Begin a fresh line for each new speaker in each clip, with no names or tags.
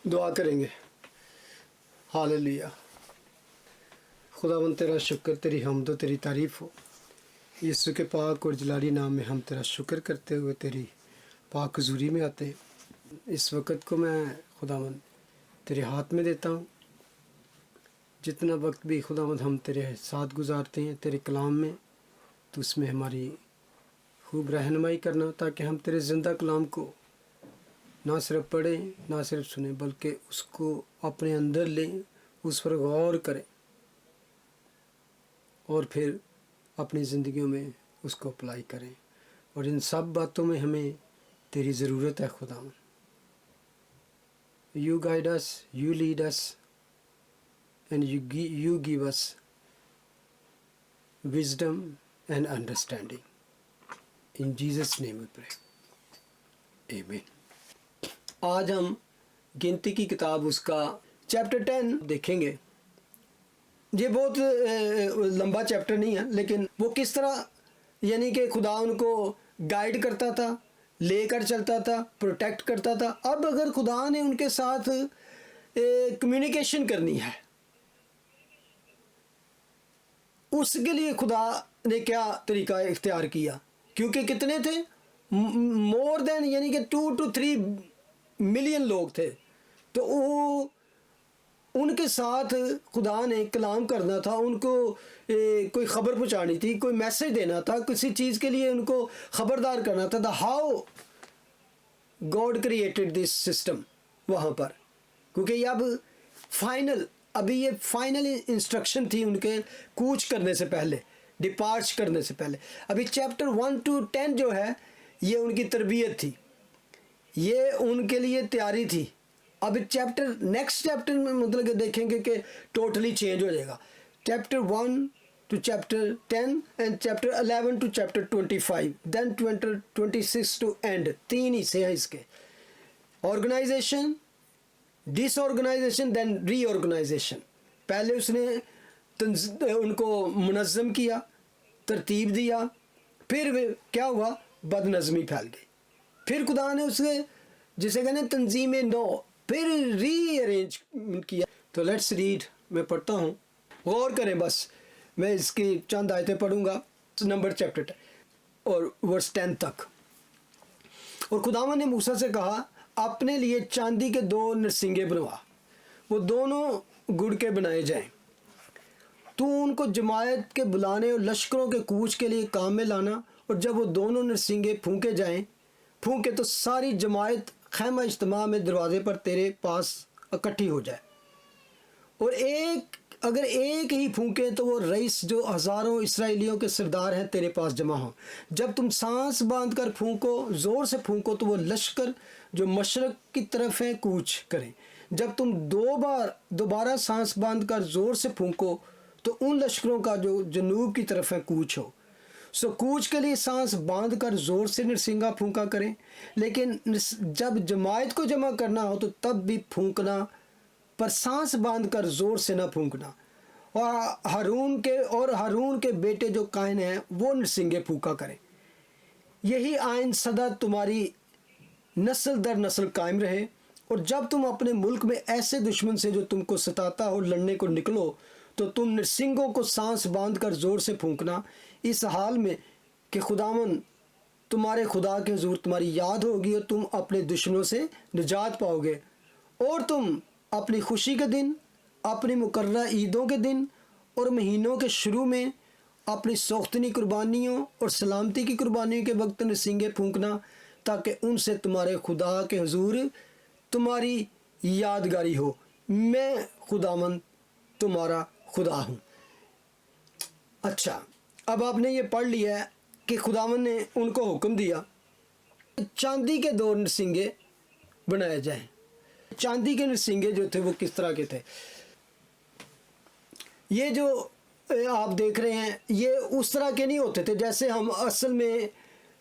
दुआ करेंगे। हालेलुया। खुदावंद तेरा शुक्र, तेरी हम्द, तेरी तारीफ़ हो। यीशु के पाक और जलाली नाम में हम तेरा शुक्र करते हुए तेरी पाक हुज़ूरी में आते हैं। इस वक़्त को मैं खुदावंद तेरे हाथ में देता हूँ। जितना वक्त भी खुदावंद हम तेरे साथ गुजारते हैं तेरे कलाम में, तो उसमें हमारी खूब रहनुमाई करना, ताकि हम तेरे ज़िंदा कलाम को ना सिर्फ पढ़ें, ना सिर्फ सुने, बल्कि उसको अपने अंदर लें, उस पर गौर करें और फिर अपनी ज़िंदगियों में उसको अप्लाई करें। और इन सब बातों में हमें तेरी ज़रूरत है खुदावंद। You guide us, you lead us and you give us wisdom and understanding. In Jesus name we pray, amen. आज हम गिनती की किताब उसका चैप्टर 10 देखेंगे। ये बहुत लंबा चैप्टर नहीं है, लेकिन वो किस तरह यानी कि खुदा उनको गाइड करता था, लेकर चलता था, प्रोटेक्ट करता था। अब अगर खुदा ने उनके साथ कम्युनिकेशन करनी है, उसके लिए खुदा ने क्या तरीका इख्तियार किया, क्योंकि कितने थे, मोर देन यानी कि 2 to 3 मिलियन लोग थे। तो वो उनके साथ खुदा ने कलाम करना था, उनको कोई ख़बर पहुंचानी थी, कोई मैसेज देना था, किसी चीज़ के लिए उनको ख़बरदार करना था। The how God created this system वहाँ पर, क्योंकि अब अभी ये फाइनल इंस्ट्रक्शन थी उनके कूच करने से पहले, डिपार्च करने से पहले। अभी चैप्टर 1 to 10 जो है ये उनकी तरबियत थी, ये उनके लिए तैयारी थी। अब नेक्स्ट चैप्टर में मतलब कि देखेंगे कि टोटली चेंज हो जाएगा। Chapter 1 to chapter 10 and chapter 11 to chapter 25, then 26 to end. 3 हिस्से हैं इसके। Organisation, disorganisation, then reorganisation. पहले उसने उनको मुनज़्ज़म किया, तरतीब दिया, फिर क्या हुआ, बदनज़मी फैल गई। फिर खुदा ने उसे जिसे कहने तंजीम नौ, फिर रीअरेंज किया। तो लेट्स रीड, मैं पढ़ता हूँ, गौर करें बस। मैं इसकी चंद आयतें पढ़ूँगा, नंबर चैप्टर 10 और वर्स 10 तक। और खुदावन ने मूसा से कहा, अपने लिए चांदी के 2 नरसिंगे बनवा, वो दोनों गुड़ के बनाए जाएं। तू उनको जमायत के बुलाने और लश्करों के कूच के लिए काम में लाना। और जब वो दोनों नरसिंगे फूंके तो सारी जमायत खैमा इज्तिमा में दरवाजे पर तेरे पास इकट्ठी हो जाए। और अगर एक ही फूंके तो वो रईस जो हज़ारों इसराइलियों के सरदार हैं तेरे पास जमा हो। जब तुम सांस बांध कर फूंको, ज़ोर से फूंको, तो वो लश्कर जो मशरक़ की तरफ है कूच करें। जब तुम दोबारा सांस बांध कर ज़ोर से फूंको, तो उन लश्करों का जो जनूब की तरफ है कूच हो। सो कूच के लिए सांस बांध कर ज़ोर से नरसिंगा फूंका करें, लेकिन जब जमायत को जमा करना हो तो तब भी फूंकना, पर सांस बांध कर ज़ोर से ना फूंकना। और हारून के बेटे जो कायन हैं वो नरसिंगे फूंका करें। यही आइन सदा तुम्हारी नस्ल दर नस्ल कायम रहे। और जब तुम अपने मुल्क में ऐसे दुश्मन से जो तुमको सताता हो लड़ने को निकलो, तो तुम नरसिंगों को सांस बांध कर ज़ोर से फूंकना, इस हाल में कि खुदावन तुम्हारे खुदा के हुजूर तुम्हारी याद होगी और तुम अपने दुश्मनों से निजात पाओगे। और तुम अपनी खुशी के दिन, अपनी मुकर्रर ईदों के दिन और महीनों के शुरू में अपनी सोख्तनी कुर्बानियों और सलामती की कुर्बानियों के वक्त नरसिंगे फूंकना, ताकि उनसे तुम्हारे खुदा के हुजूर तुम्हारी यादगारी हो। मैं खुदावन तुम्हारा खुदा हूँ। अच्छा, अब आपने ये पढ़ लिया है कि खुदावन ने उनको हुक्म दिया चांदी के 2 नरसिंगे बनाए जाएं। चांदी के नरसिंगे जो थे वो किस तरह के थे, ये जो आप देख रहे हैं ये उस तरह के नहीं होते थे जैसे हम असल में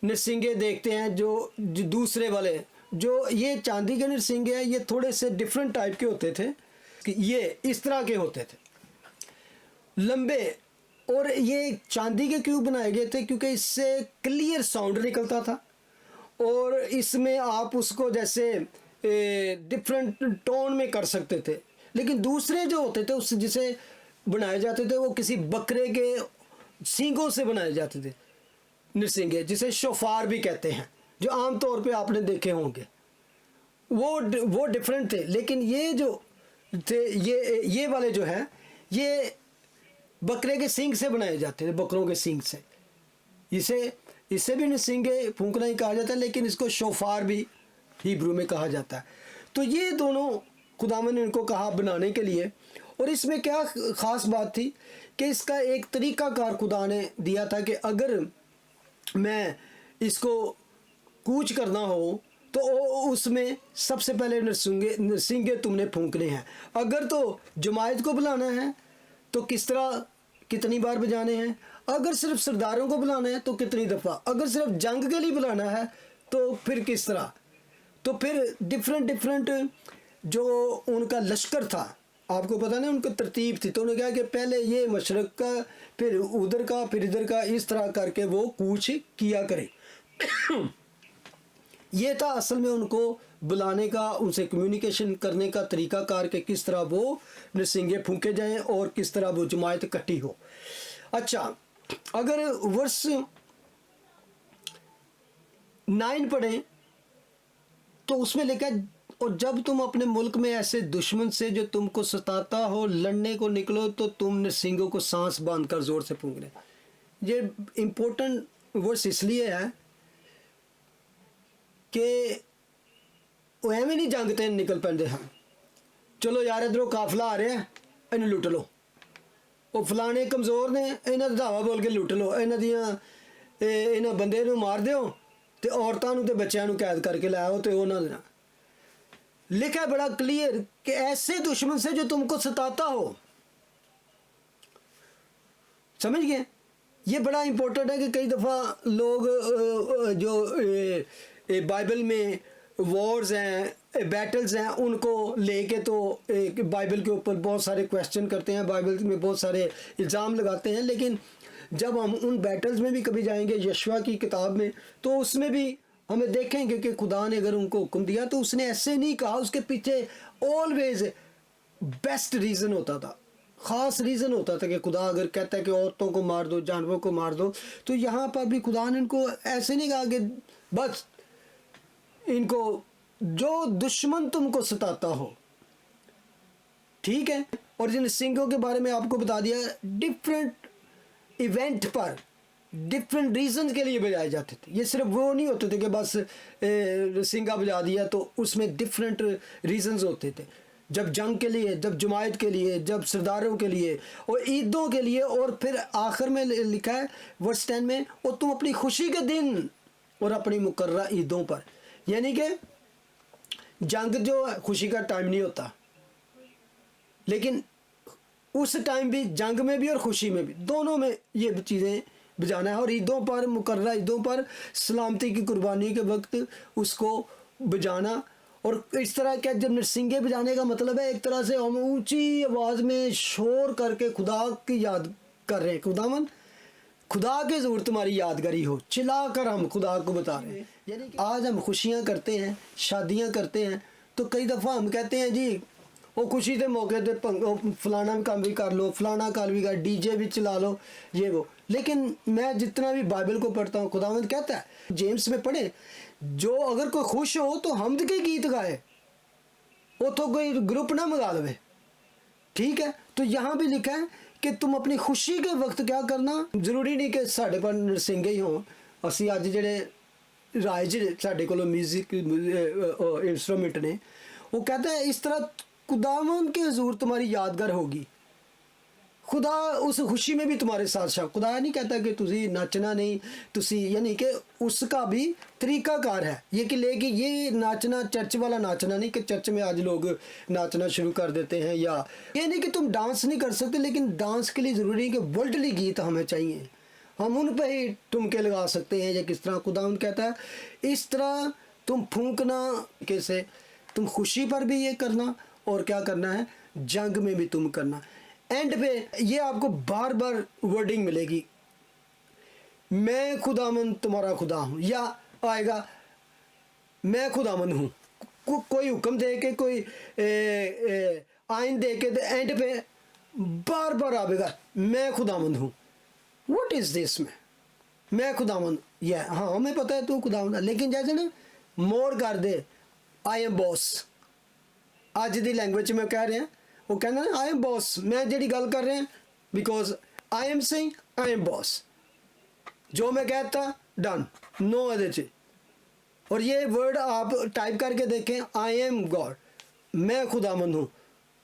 नरसिंगे देखते हैं। जो दूसरे वाले जो ये चांदी के नरसिंगे हैं, ये थोड़े से डिफरेंट टाइप के होते थे। ये इस तरह के होते थे, लंबे। और ये चांदी के क्यों बनाए गए थे, क्योंकि इससे क्लियर साउंड निकलता था। और इसमें आप उसको जैसे डिफरेंट टोन में कर सकते थे, लेकिन दूसरे जो होते थे उस जिसे बनाए जाते थे वो किसी बकरे के सींगों से बनाए जाते थे, नरसिंगे, जिसे शोफार भी कहते हैं, जो आम तौर पे आपने देखे होंगे। वो डिफरेंट थे। लेकिन ये जो थे, ये वाले जो है, ये बकरे के सींग से बनाए जाते थे, बकरों के सींग से। इसे भी नरसिंगे फूंकना ही कहा जाता है, लेकिन इसको शोफार भी हिब्रू में कहा जाता है। तो ये दोनों खुदावन ने इनको कहा बनाने के लिए। और इसमें क्या ख़ास बात थी कि इसका एक तरीक़ाकार खुदा ने दिया था कि अगर मैं इसको कूच करना हो तो उसमें सबसे पहले नरसिंगे तुमने फूंकने हैं। अगर तो जमायत को बुलाना है तो किस तरह, कितनी बार बजाने हैं। अगर सिर्फ सरदारों को बुलाना है तो कितनी दफ़ा। अगर सिर्फ जंग के लिए बुलाना है तो फिर किस तरह। तो फिर डिफरेंट जो उनका लश्कर था, आपको पता ना उनकी तरतीब थी। तो उन्होंने कहा कि पहले ये मशरक़ का, फिर उधर का, फिर इधर का, इस तरह करके वो कूच किया करे। ये था असल में उनको बुलाने का, उनसे कम्युनिकेशन करने का तरीक़ाकार कि किस तरह वो नरसिंगे फूंके जाएं और किस तरह वो जमायत इकट्ठी हो। अच्छा, अगर वर्स 9 पढ़ें तो उसमें लिखा है, और जब तुम अपने मुल्क में ऐसे दुश्मन से जो तुमको सताता हो लड़ने को निकलो तो तुम नरसिंगों को सांस बांधकर ज़ोर से फूंकने। ये इम्पोर्टेंट वर्स इसलिए है कि वो एवं नहीं जंग ते निकल पेंदे हैं, चलो यार इधरों काफिला आ रहा है, इन्हें लुट लो, वो फलाने कमज़ोर ने, इन्हें धावा बोल के लुट लो, इन्हें बंदे नूं मार दो तो औरतां नूं ते बच्चों नूं कैद करके लाओ। तो उन्होंने लिखा बड़ा क्लियर कि ऐसे दुश्मन से जो तुमको सताता हो। समझ गए? ये बड़ा इंपॉर्टेंट है कि कई दफ़ा लोग जो बाइबल में वॉर्स हैं, बैटल्स हैं, उनको लेके तो बाइबल के ऊपर बहुत सारे क्वेश्चन करते हैं, बाइबल में बहुत सारे इल्ज़ाम लगाते हैं। लेकिन जब हम उन बैटल्स में भी कभी जाएंगे यशवा की किताब में, तो उसमें भी हमें देखेंगे कि खुदा ने अगर उनको हुक्म दिया तो उसने ऐसे नहीं कहा, उसके पीछे ऑलवेज बेस्ट रीज़न होता था, ख़ास रीज़न होता था कि खुदा अगर कहता है कि औरतों को मार दो, जानवरों को मार दो, तो यहाँ पर भी खुदा ने इनको ऐसे नहीं कहा कि बस इनको जो दुश्मन तुमको सताता हो, ठीक है। और जिन सिंगों के बारे में आपको बता दिया, डिफरेंट इवेंट पर डिफरेंट रीज़न के लिए बजाए जाते थे। ये सिर्फ वो नहीं होते थे कि बस सिंगा बजा दिया, तो उसमें डिफरेंट रीज़न्स होते थे। जब जंग के लिए, जब जमायत के लिए, जब सरदारों के लिए और ईदों के लिए। और फिर आखिर में लिखा है वर्स 10 में, और तुम अपनी खुशी के दिन और अपनी मुकर्रर ईदों पर। यानी कि जंग जो खुशी का टाइम नहीं होता, लेकिन उस टाइम भी, जंग में भी और खुशी में भी, दोनों में ये चीज़ें बजाना है। और ईदों पर, मुकर्रर ईदों पर सलामती की कुर्बानी के वक्त उसको बजाना। और इस तरह क्या, जब नरसिंगे बजाने का मतलब है एक तरह से हम ऊंची आवाज़ में शोर करके खुदा की याद कर रहे हैं, खुदावन खुदा के ज़रूर तुम्हारी यादगारी हो, चिल्ला कर हम खुदा को बता रहे हैं। यानी कि आज हम खुशियाँ करते हैं, शादियाँ करते हैं, तो कई दफ़ा हम कहते हैं जी वो खुशी के मौके पे फलाना काम भी कर लो, फलाना काम भी कर, डीजे भी चला लो, ये वो। लेकिन मैं जितना भी बाइबल को पढ़ता हूँ, खुदावंद कहता है, जेम्स में पढ़े, जो अगर कोई खुश हो तो हमद के गीत गाए, वो तो कोई ग्रुप ना मंगा लवे, ठीक है। तो यहाँ भी लिखा है कि तुम अपनी खुशी के वक्त क्या करना। जरूरी नहीं कि साढ़े पर नरसिंगे ही हों, असी अज जेडे राइज साढ़े को म्यूजिक इंस्ट्रूमेंट ने, वो कहता है इस तरह खुदावन के हजूर तुम्हारी यादगार होगी, खुदा उस खुशी में भी तुम्हारे साथ शामिल। खुदा नहीं कहता कि तुसी नाचना नहीं, तुसी, यानी कि उसका भी तरीक़ाकार है। ये कि लेके ये नाचना चर्च वाला नाचना नहीं कि चर्च में आज लोग नाचना शुरू कर देते हैं, या ये नहीं कि तुम डांस नहीं कर सकते, लेकिन डांस के लिए ज़रूरी है कि वर्ल्डली गीत हमें चाहिए, हम उन पर ही ठुमके लगा सकते हैं। या किस तरह खुदा कहता है इस तरह तुम फूंकना, कैसे तुम खुशी पर भी ये करना, और क्या करना है, जंग में भी तुम करना। एंड पे ये आपको बार बार वर्डिंग मिलेगी, मैं खुदामंद तुम्हारा खुदा हूँ, या आएगा मैं खुदामंद हूँ। कोई हुक्म दे के, कोई आइन दे के, तो एंड पे बार बार आवेगा मैं खुदावंद हूँ। व्हाट इज़ दिस मैं खुदावंद, ये हाँ हमें पता है तू खुदावंद है, लेकिन जैसे ना मोर कर दे आई एम बॉस। अज की लैंग्वेज में कह रहे हैं, वो कहना ना आई एम बॉस, मैं जी गल कर रहे हैं because I am saying I am boss, जो मैं कहता डन, नो अदर चीज। और ये वर्ड आप टाइप करके देखें, आई एम गॉड, मैं खुदावंद हूँ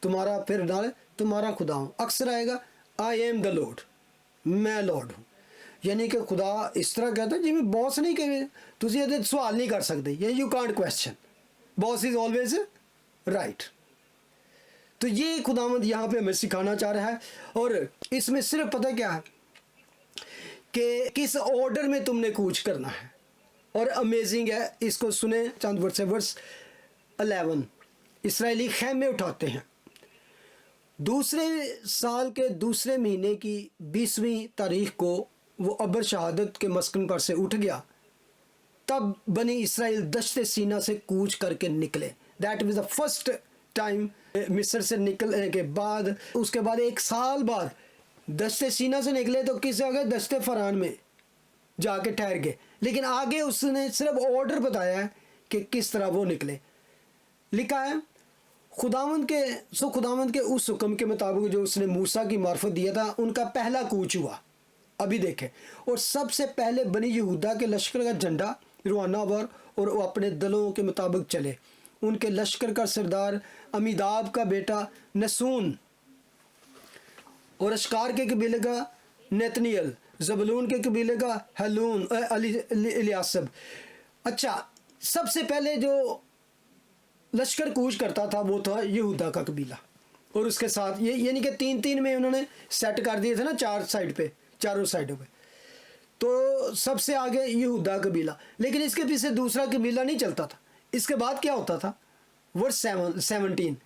तुम्हारा, फिर डाले तुम्हारा खुदा हूँ, अक्सर आएगा आई एम द लॉर्ड, मैं लॉर्ड हूँ। यानी कि खुदा इस तरह कहता है जिमें बॉस नहीं कहे, तुम ये सवाल नहीं कर सकते, ये you can't question, boss is always right. तो ये खुदावंद यहाँ पे हमें सिखाना चाह रहा है। और इसमें सिर्फ पता क्या है कि किस ऑर्डर में तुमने कूच करना है। और अमेजिंग है, इसको सुने चंद वर्ड से, वर्स 11, इसराइली खैमे उठाते हैं, दूसरे साल के दूसरे महीने की 20वीं तारीख को वो अबर शहादत के मस्कन पर से उठ गया, तब बनी इसराइल दश्त सीना से कूच करके निकले। That was the first time मिस्र से निकलने के बाद, उसके बाद 1 साल बाद दश्त सीना से निकले तो किस जगह, दश्त फरान में जाके ठहर गए। लेकिन आगे उसने सिर्फ ऑर्डर बताया है कि किस तरह वो निकले। लिखा है खुदावंद के उस हुक्म के मुताबिक जो उसने मूसा की मार्फत दिया था, उनका पहला कूच हुआ। अभी देखें, और सबसे पहले बनी यहूदा के लश्कर का झंडा रवाना हुआ और वो अपने दलों के मुताबिक चले। उनके लश्कर का सरदार अमीदाब का बेटा नसून, और अशकार के कबीले का नेतनियल, जबलून के कबीले का हलून इलियासब। अच्छा, सबसे पहले जो लश्कर कूच करता था वो था यहूदा का कबीला, और उसके साथ ये यानी कि 3-3 में उन्होंने सेट कर दिए थे ना, 4 साइड पे, चारों साइडों पे। तो सबसे आगे यहूदा कबीला, लेकिन इसके पीछे दूसरा कबीला नहीं चलता था। इसके बाद क्या होता था, वर्स 17,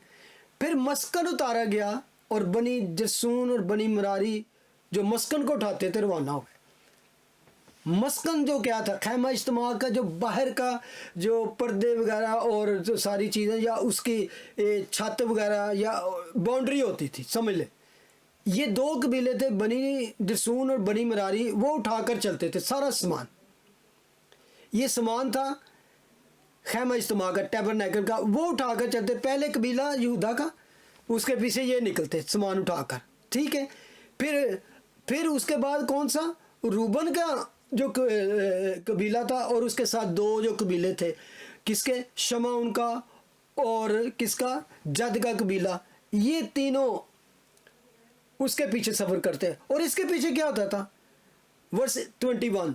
फिर मस्कन उतारा गया और बनी जसून और बनी मरारी जो मस्कन को उठाते थे रवाना हुए। मस्कन जो क्या था, खैमा इज्तिमा का जो बाहर का जो पर्दे वगैरह और जो सारी चीज़ें या उसकी छत वगैरह या बाउंड्री होती थी, समझ ले। ये 2 कबीले थे, बनी जसून और बनी मरारी, वो उठाकर चलते थे सारा सामान। ये सामान था खैमा इज्तिमा का, टैबरनेकल का, वो उठाकर चलते। पहले कबीला यहूदा का, उसके पीछे ये निकलते सामान उठाकर, ठीक है। फिर उसके बाद कौन सा, रूबन का जो कबीला था, और उसके साथ 2 जो कबीले थे, किसके, शमा उनका और किसका, जद का कबीला, ये तीनों उसके पीछे सफ़र करते। और इसके पीछे क्या होता था, वर्स 21,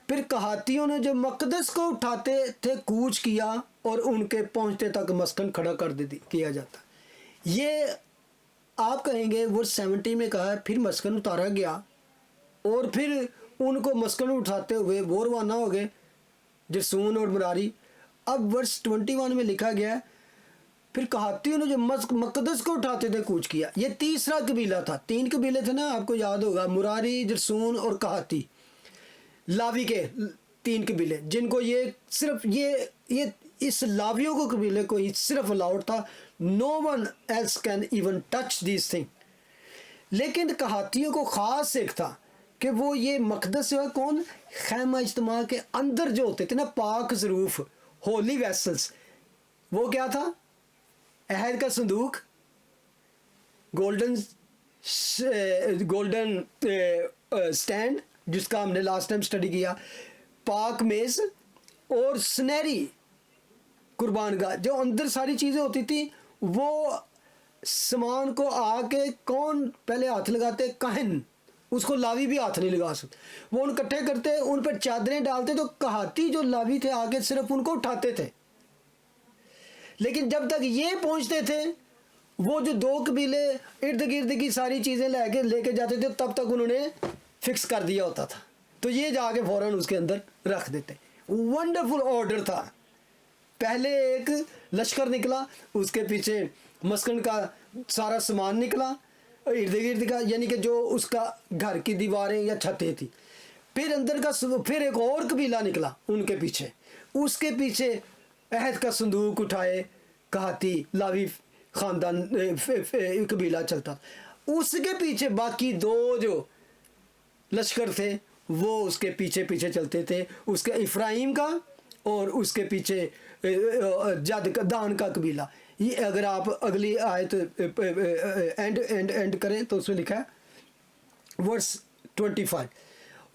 फिर कहातियों ने जो मकदस को उठाते थे कूच किया और उनके पहुंचते तक मस्कन खड़ा कर किया जाता। ये आप कहेंगे वर्स 70 में कहा है फिर मस्कन उतारा गया और फिर उनको मस्कन उठाते हुए वो रवाना हो गए, जसून और मरारी। अब वर्स 21 में लिखा गया है फिर कहातियों ने जो मकदस को उठाते थे कूच किया। ये तीसरा कबीला था, 3 कबीले थे ना, आपको याद होगा, मुरारी, जसून और कहाती, लावी के 3 कबीले, जिनको ये सिर्फ ये इस लावियों को कबीले को ही सिर्फ अलाउड था, no one else can even touch this thing. लेकिन कहातियों को ख़ास एक था कि वो ये मकदस है कौन, खैमा इज्तिमा के अंदर जो होते थे ना पाक ज़रूफ, होली वेसल्स, वो क्या था, अहद का संदूक, गोल्डन स्टैंड जिसका हमने लास्ट टाइम स्टडी किया, पाक मेज़ और सुनहरी कुर्बान गाह, जो अंदर सारी चीज़ें होती थी। वो सामान को आके कौन पहले हाथ लगाते, काहिन, उसको लावी भी हाथ नहीं लगा सकते, वो उन इकट्ठे करते, उन पर चादरें डालते, तो कहाती जो लावी थे आके सिर्फ उनको उठाते थे। लेकिन जब तक ये पहुंचते थे, वो जो 2 कबीले इर्द गिर्द की सारी चीज़ें लेके जाते थे, तब तक उन्होंने फिक्स कर दिया होता था, तो ये जाके फ़ौरन उसके अंदर रख देते। वंडरफुल ऑर्डर था। पहले एक लश्कर निकला, उसके पीछे मस्कन का सारा सामान निकला इर्द गिर्द का, यानी कि जो उसका घर की दीवारें या छतें थी। फिर अंदर का फिर एक और कबीला निकला उनके पीछे, उसके पीछे अहद का संदूक उठाए कहाती लावी ख़ानदान कबीला चलता। उसके पीछे बाकी दो जो लश्कर थे वो उसके पीछे पीछे चलते थे, उसके इफ्राइम का और उसके पीछे जद का दान का कबीला। ये अगर आप अगली आयत एंड करें तो उसमें लिखा है वर्स 25,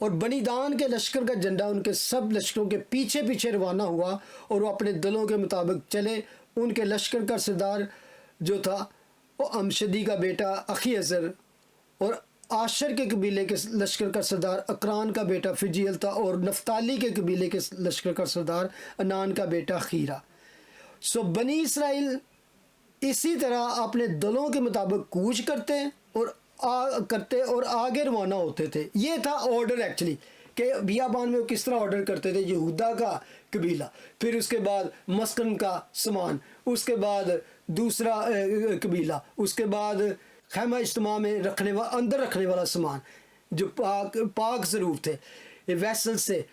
और बनी दान के लश्कर का झंडा उनके सब लश्करों के पीछे पीछे रवाना हुआ और वो अपने दलों के मुताबिक चले। उनके लश्कर का सरदार जो था वो अमशदी का बेटा अखीअज़र, और आशर के कबीले के लश्कर का सरदार अकरान का बेटा फिजील था, और नफ्ताली के कबीले के लश्कर का सरदार अनान का बेटा खीरा। सो बनी इसराइल इसी तरह अपने दलों के मुताबिक कूच करते और आगे रवाना होते थे। ये था ऑर्डर एक्चुअली कि बियाबान में वो किस तरह ऑर्डर करते थे। यहूदा का कबीला, फिर उसके बाद मस्कन का समान, उसके बाद दूसरा कबीला, उसके बाद खैमा इज्तिमा में अंदर रखने वाला सामान जो पाक ज़रूर थे, वैसल से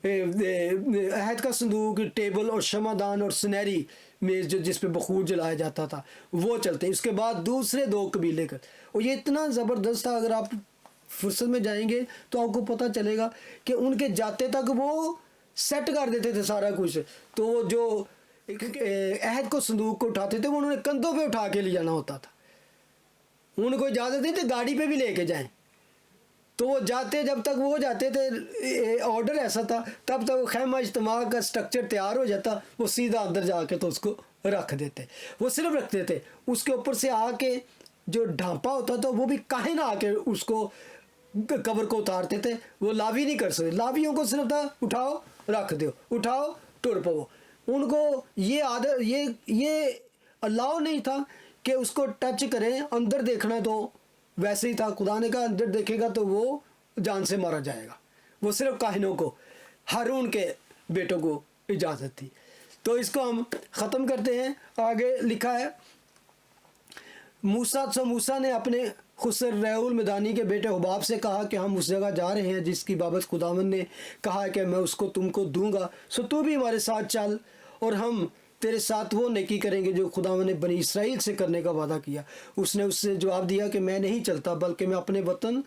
अहद का संदूक, टेबल और शमादान और सुनहरी मेज़ जो जिस पे बखूर जलाया जाता था वो चलते। उसके बाद दूसरे दो कबीले का, और ये इतना ज़बरदस्त था, अगर आप फुर्सत में जाएंगे तो आपको पता चलेगा कि उनके जाते तक वो सेट कर देते थे सारा कुछ। तो वो जो अहद को संदूक को उठाते थे वो उन्होंने कंधों पे उठा के ले जाना होता था, उनको इजाज़त नहीं थी गाड़ी पे भी लेके जाएं। तो वो जाते, जब तक वो जाते थे ऑर्डर ऐसा था, तब तक वो खैमा इज्तिमा का स्ट्रक्चर तैयार हो जाता, वो सीधा अंदर जाके तो उसको रख देते। वो सिर्फ रखते थे, उसके ऊपर से आके जो ढांपा होता था वो भी काहे ना आके उसको कवर को उतारते थे। वो लावी नहीं कर सकते, लावियों को सिर्फ था उठाओ रख दो, उठाओ टुर पो। उनको ये आदत ये अलाउ नहीं था कि उसको टच करें। अंदर देखना तो वैसे ही था, खुदा ने कहा अंदर देखेगा तो वो जान से मारा जाएगा। वो सिर्फ काहिनों को, हारून के बेटों को इजाज़त थी। तो इसको हम ख़त्म करते हैं। आगे लिखा है मूसा ने अपने खुसर रऊल मैदानी के बेटे हुबाब से कहा कि हम उस जगह जा रहे हैं जिसकी बाबत खुदावंद ने कहा है कि मैं उसको तुमको दूंगा, सो तू भी हमारे साथ चल और हम तेरे साथ वो नेकी करेंगे जो खुदावंद ने बनी इसराइल से करने का वादा किया। उसने उससे जवाब दिया कि मैं नहीं चलता, बल्कि मैं अपने वतन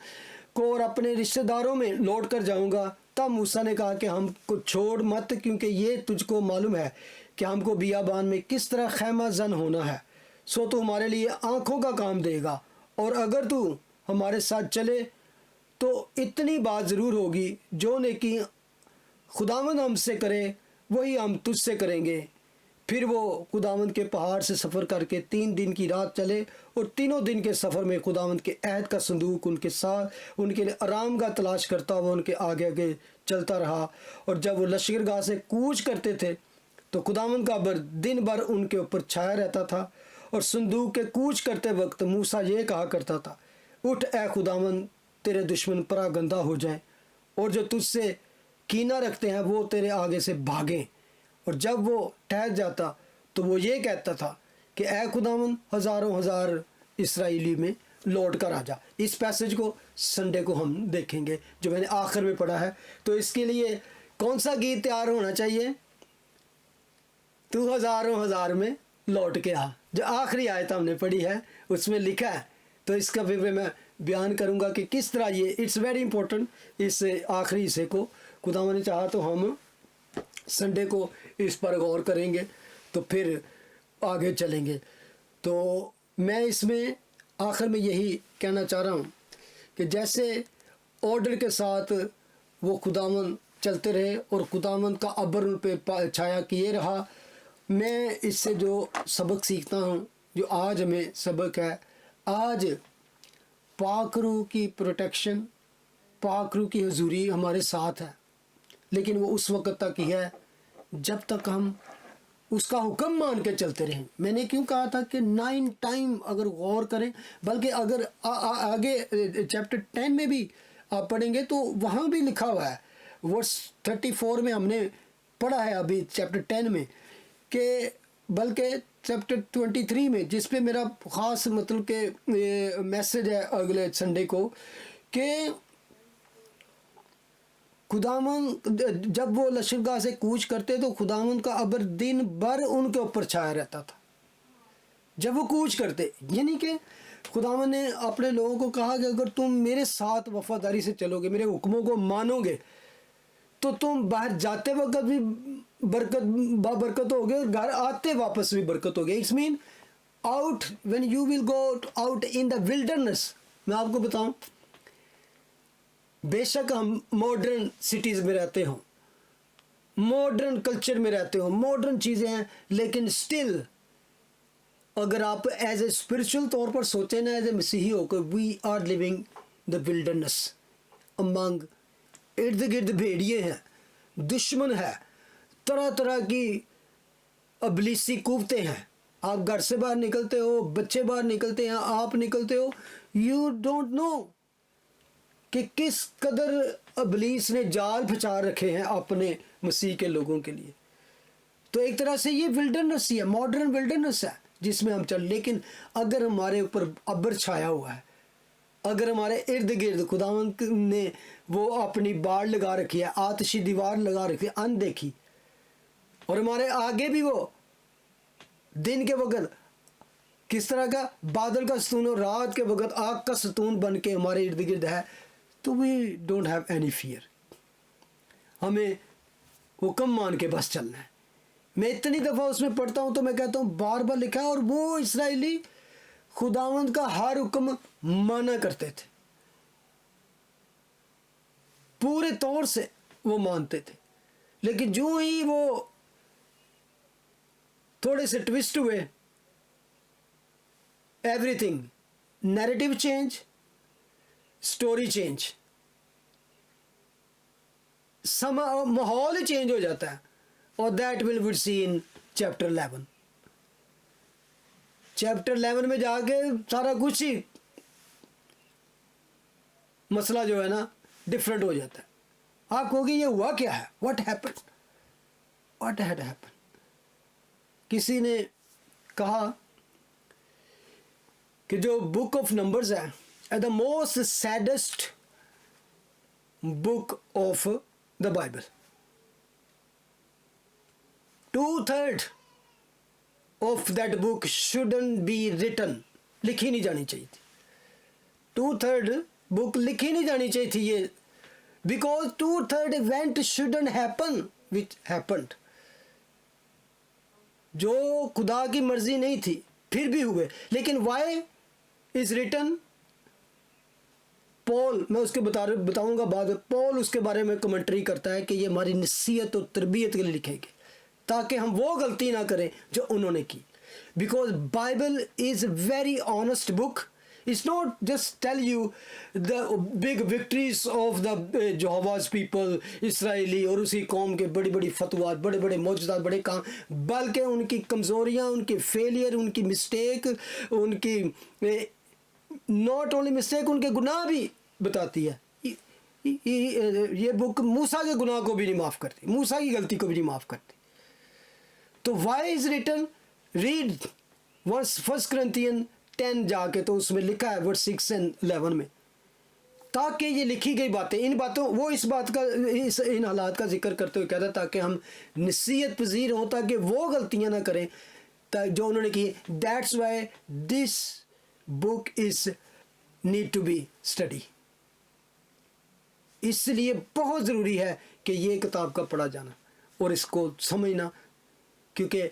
को और अपने रिश्तेदारों में लौट कर जाऊँगा। तब मूसा ने कहा कि हमको छोड़ मत, क्योंकि ये तुझको मालूम है कि हमको बियाबान में किस तरह खैमा जन होना है। सो तो हमारे लिए आँखों का काम देगा, और अगर तू हमारे साथ चले तो इतनी बात ज़रूर होगी, जो नेकी खुदावंद हमसे करे वही हम तुझसे करेंगे। फिर वो खुदावंद के पहाड़ से सफ़र करके 3 दिन की रात चले, और तीनों दिन के सफ़र में खुदावंद के अहद का संदूक उनके साथ उनके लिए आराम का तलाश करता हुआ उनके आगे आगे चलता रहा। और जब वो लश्करगाह से कूच करते थे तो खुदावंद का अब्र दिन भर उनके ऊपर छाया रहता था। और संदूक के कूच करते वक्त मूसा ये कहा करता था, उठ ए खुदावंद, तेरे दुश्मन परागंदा हो जाएं, और जो तुझसे कीना रखते हैं वो तेरे आगे से भागें। और जब वो ठहर जाता तो वो ये कहता था कि ए खुदावंद, हज़ारों हज़ार इसराइली में लौट कर आ जा। इस पैसेज को संडे को हम देखेंगे जो मैंने आखिर में पढ़ा है। तो इसके लिए कौन सा गीत तैयार होना चाहिए? तू हज़ारों हज़ार में लौट के आ, जो आखिरी आयत हमने पढ़ी है उसमें लिखा है। तो इसका फिर मैं बयान करूँगा कि किस तरह ये इट्स वेरी इंपॉर्टेंट। इस आखिरी हिस्से को खुदावंद ने चाहा तो हम संडे को इस पर गौर करेंगे, तो फिर आगे चलेंगे। तो मैं इसमें आखिर में यही कहना चाह रहा हूँ कि जैसे ऑर्डर के साथ वो खुदावंद चलते रहे और खुदावंद का अब्र उन पर छाया किए रहा। मैं इससे जो सबक सीखता हूँ, जो आज हमें सबक है, आज पाक रूह की प्रोटेक्शन, पाक रूह की हजूरी हमारे साथ है, लेकिन वो उस वक़्त तक ही है जब तक हम उसका हुक्म मान के चलते रहें। मैंने क्यों कहा था कि 9 टाइम अगर गौर करें, बल्कि अगर आगे चैप्टर 10 में भी आप पढ़ेंगे तो वहाँ भी लिखा हुआ है, वर्स 34 में हमने पढ़ा है अभी चैप्टर 10 में, कि बल्कि चैप्टर 23 में, जिस पे मेरा ख़ास मतलब के मैसेज है अगले संडे को, कि खुदावंद जब वो लश्करगाह से कूच करते तो खुदावंद का अब्र दिन भर उनके ऊपर छाया रहता था जब वो कूच करते। यानी कि खुदावंद ने अपने लोगों को कहा कि अगर तुम मेरे साथ वफादारी से चलोगे, मेरे हुक्मों को मानोगे, तो तुम बाहर जाते वक्त भी बरकत होगे और घर आते वापस भी बरकत होगी। It's mean out when you will go out in the wilderness. मैं आपको बताऊं, बेशक हम मॉडर्न सिटीज़ में रहते हों, मॉडर्न कल्चर में रहते हो, मॉडर्न चीज़ें हैं, लेकिन स्टिल अगर आप एज ए स्पिरिचुअल तौर पर सोचें ना, एज ए मसीही होकर, we are living the wilderness among, इर्द गिर्द भेड़िए हैं, दुश्मन है, तरह तरह की अबलीसी कुव्वतें हैं। आप घर से बाहर निकलते हो, बच्चे बाहर निकलते हैं, आप निकलते हो, यू डोंट नो कि किस कदर अबलीस ने जाल फंसा रखे हैं अपने मसीह के लोगों के लिए। तो एक तरह से ये विल्डरनेस ही है, मॉडर्न विल्डरनेस है जिसमें हम चल। लेकिन अगर हमारे ऊपर अब्र छाया हुआ है, अगर हमारे इर्द गिर्द खुदावंद ने वो अपनी बाड़ लगा रखी है, आतिशी दीवार लगा रखी है अनदेखी, और हमारे आगे भी वो दिन के वक्त किस तरह का बादल का सतून और रात के वक्त आग का सतून बन के हमारे इर्द गिर्द है, तो we don't have any fear. हमें हुक्म मान के बस चलना है। मैं इतनी दफ़ा उसमें पढ़ता हूँ तो मैं कहता हूँ बार बार लिखा है, और वो इस्राएली खुदावंद का हर हुक्म माना करते थे, पूरे तौर से वो मानते थे। लेकिन जो ही वो थोड़े से ट्विस्ट हुए, everything, narrative change, story change, माहौल ही चेंज हो जाता है। और that will be seen chapter 11। Chapter 11 में जाके सारा कुछ ही मसला जो है ना डिफरेंट हो जाता है। आप कहोगे ये हुआ क्या है, what happened, what had happened. किसी ने कहा कि जो बुक ऑफ नंबर्स है the most saddest book of the Bible. 2/3 of that book shouldn't be written, लिखी नहीं जानी चाहिए थी। 2/3 बुक लिखी नहीं जानी चाहिए थी ये, because 2/3 event shouldn't happen which happened. जो खुदा की मर्जी नहीं थी फिर भी हुए, लेकिन वाई इज रिटन। पॉल, मैं उसके बताऊंगा बाद में, पॉल उसके बारे में कमेंट्री करता है कि ये हमारी नसीहत और तरबियत के लिए लिखे गए, ताकि हम वो गलती ना करें जो उन्होंने की। Because Bible is very honest book. It's not just tell you the big victories of the Jehovah's people, इसराइली और उसी कौम के बड़ी बड़ी फतवात, बड़े बड़े मौजूदात, बड़े काम, बल्कि उनकी कमज़ोरियाँ, उनके फेलियर, उनकी मिस्टेक, उनकी नॉट ओनली मिस्टेक, उनके गुनाह भी बताती है। ये बुक मूसा के गुनाह को भी नहीं माफ़ करती, मूसा की गलती को भी नहीं माफ़ करती। तो why is written, read first Corinthians 10 जाके, तो उसमें लिखा है वर्स 6 और 11 में, ताकि ये लिखी गई बातें, इन बातों, वो इस बात का, इन हालात का जिक्र करते हुए कहता है ताकि हम नसीहत पजीर हों, ताकि वो गलतियां ना करें जो उन्होंने की। That's why this book is need to be study. इसलिए बहुत ज़रूरी है कि ये किताब का पढ़ा जाना और इसको समझना, क्योंकि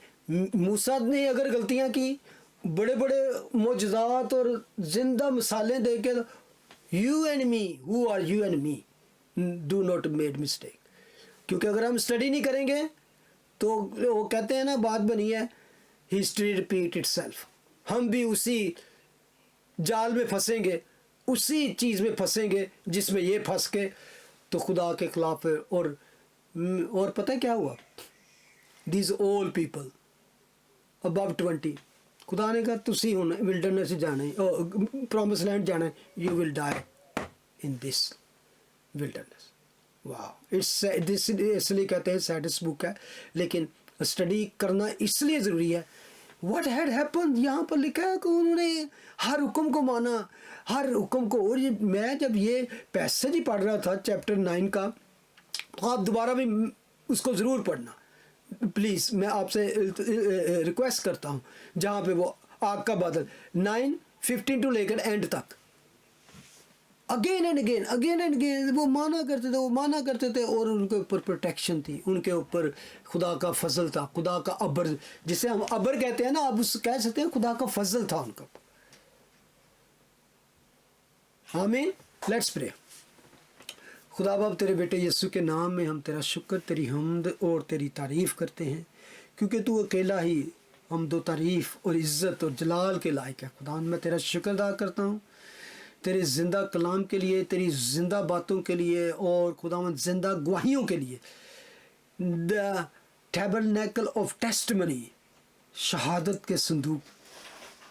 मूसा ने अगर गलतियां की, बड़े बड़े मौजूदात और जिंदा मिसालें दे के, you and me, who are you and me, do not made mistake. क्योंकि अगर हम स्टडी नहीं करेंगे तो वो कहते हैं ना, बात बनी है, हिस्ट्री रिपीट इटसेल्फ। हम भी उसी जाल में फंसेंगे, उसी चीज़ में फंसेंगे जिसमें ये फंस के तो खुदा के खिलाफ है। और पता है क्या हुआ, these old people above 20, खुदा ने कहा तुसी हुन विल्डरनेस जाना है, प्रॉमिस लैंड जाना है, you will die in this wilderness. वाह, इट्स दिस, इसलिए कहते हैं सैडेस्ट बुक है, लेकिन स्टडी करना इसलिए ज़रूरी है। व्हाट हैड हैपन, यहाँ पर लिखा है कि उन्होंने हर हुक्म को माना, हर हुक्म को। और ये मैं जब ये पैसेज ही पढ़ रहा था चैप्टर 9 का, तो आप दोबारा भी उसको ज़रूर पढ़ना प्लीज़। मैं आपसे रिक्वेस्ट करता हूँ, जहाँ पे वो आग का बादल 9:15 टू लेकर एंड तक अगेन एंड अगेन वो माना करते थे और उनके ऊपर प्रोटेक्शन थी, उनके ऊपर खुदा का फजल था, खुदा का अबर, जिसे हम अबर कहते हैं ना, आप उस कह सकते हैं खुदा का फजल था उनका। आमीन। Let's pray. खुदा बाप तेरे बेटे यीशु के नाम में हम तेरा शुक्र, तेरी हमद और तेरी तारीफ़ करते हैं, क्योंकि तू अकेला ही हम दो तारीफ़ और इज़्ज़त और जलाल के लायक है। खुदा मैं तेरा शुक्र अदा करता हूँ तेरे ज़िंदा कलाम के लिए, तेरी ज़िंदा बातों के लिए और खुदावंद ज़िंदा गवाहियों के लिए। द टैबरनेकल ऑफ टेस्टमनी, शहादत के संदूक,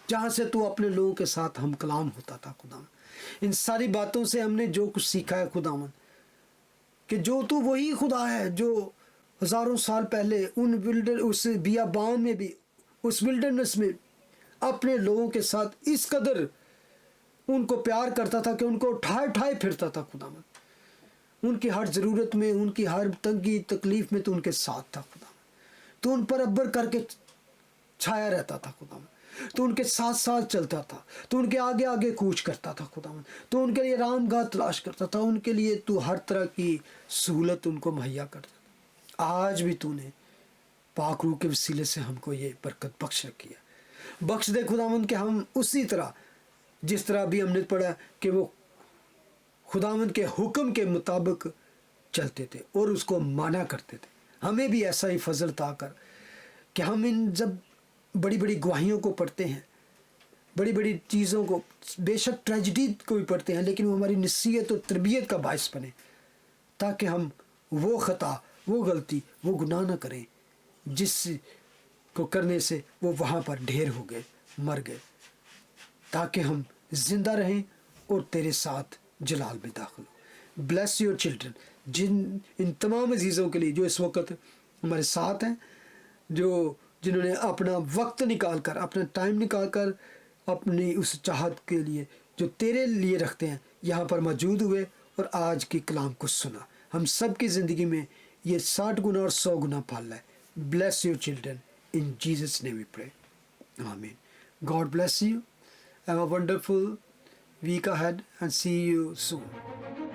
जहाँ से तू अपने लोगों के साथ हम कलाम होता था खुदावंद। इन सारी बातों से हमने जो कुछ सीखा है खुदावंद, कि जो तू वही खुदा है जो हज़ारों साल पहले उस बियाबान में भी, उस विल्डरनेस में अपने लोगों के साथ इस कदर उनको प्यार करता था कि उनको ठाए ठाए फिरता था खुदावंद। उनकी हर ज़रूरत में, उनकी हर तंगी तकलीफ़ में तो उनके साथ था खुदावंद। तो उन पर अब्बर करके छाया रहता था खुदावंद, तो उनके साथ साथ चलता था, तो उनके आगे आगे कूच करता था खुदावंद, तो उनके लिए रामगाह तलाश करता था, उनके लिए तू हर तरह की सहूलत उनको मुहैया करता था। आज भी तूने पाक रूह के वसीले से हमको ये बरकत बख्श रखी है। बख्श दे खुदावंद कि हम उसी तरह, जिस तरह अभी हमने पढ़ा कि वो खुदावंद के हुक्म के मुताबिक चलते थे और उसको माना करते थे, हमें भी ऐसा ही फजल अता कर कि हम इन जब बड़ी बड़ी गवाहियों को पढ़ते हैं, बड़ी बड़ी चीज़ों को, बेशक ट्रेजिडी को भी पढ़ते हैं, लेकिन वो हमारी नसीहत और तरबियत का बायस बने, ताकि हम वो ख़ता, वो गलती, वो गुनाह न करें जिस को करने से वो वहाँ पर ढेर हो गए, मर गए, ताकि हम जिंदा रहें और तेरे साथ जलाल में दाखिल हो। ब्लेस योर चिल्ड्रन, इन तमाम अजीज़ों के लिए जो इस वक्त हमारे साथ हैं, जो जिन्होंने अपना वक्त निकाल कर, अपना टाइम निकाल कर अपनी उस चाहत के लिए जो तेरे लिए रखते हैं यहाँ पर मौजूद हुए और आज की कलाम को सुना। हम सब की ज़िंदगी में ये 60 गुना और 100 गुना फल है। Bless your children in Jesus name we pray, आमीन। God bless you, have a wonderful week ahead and see you soon.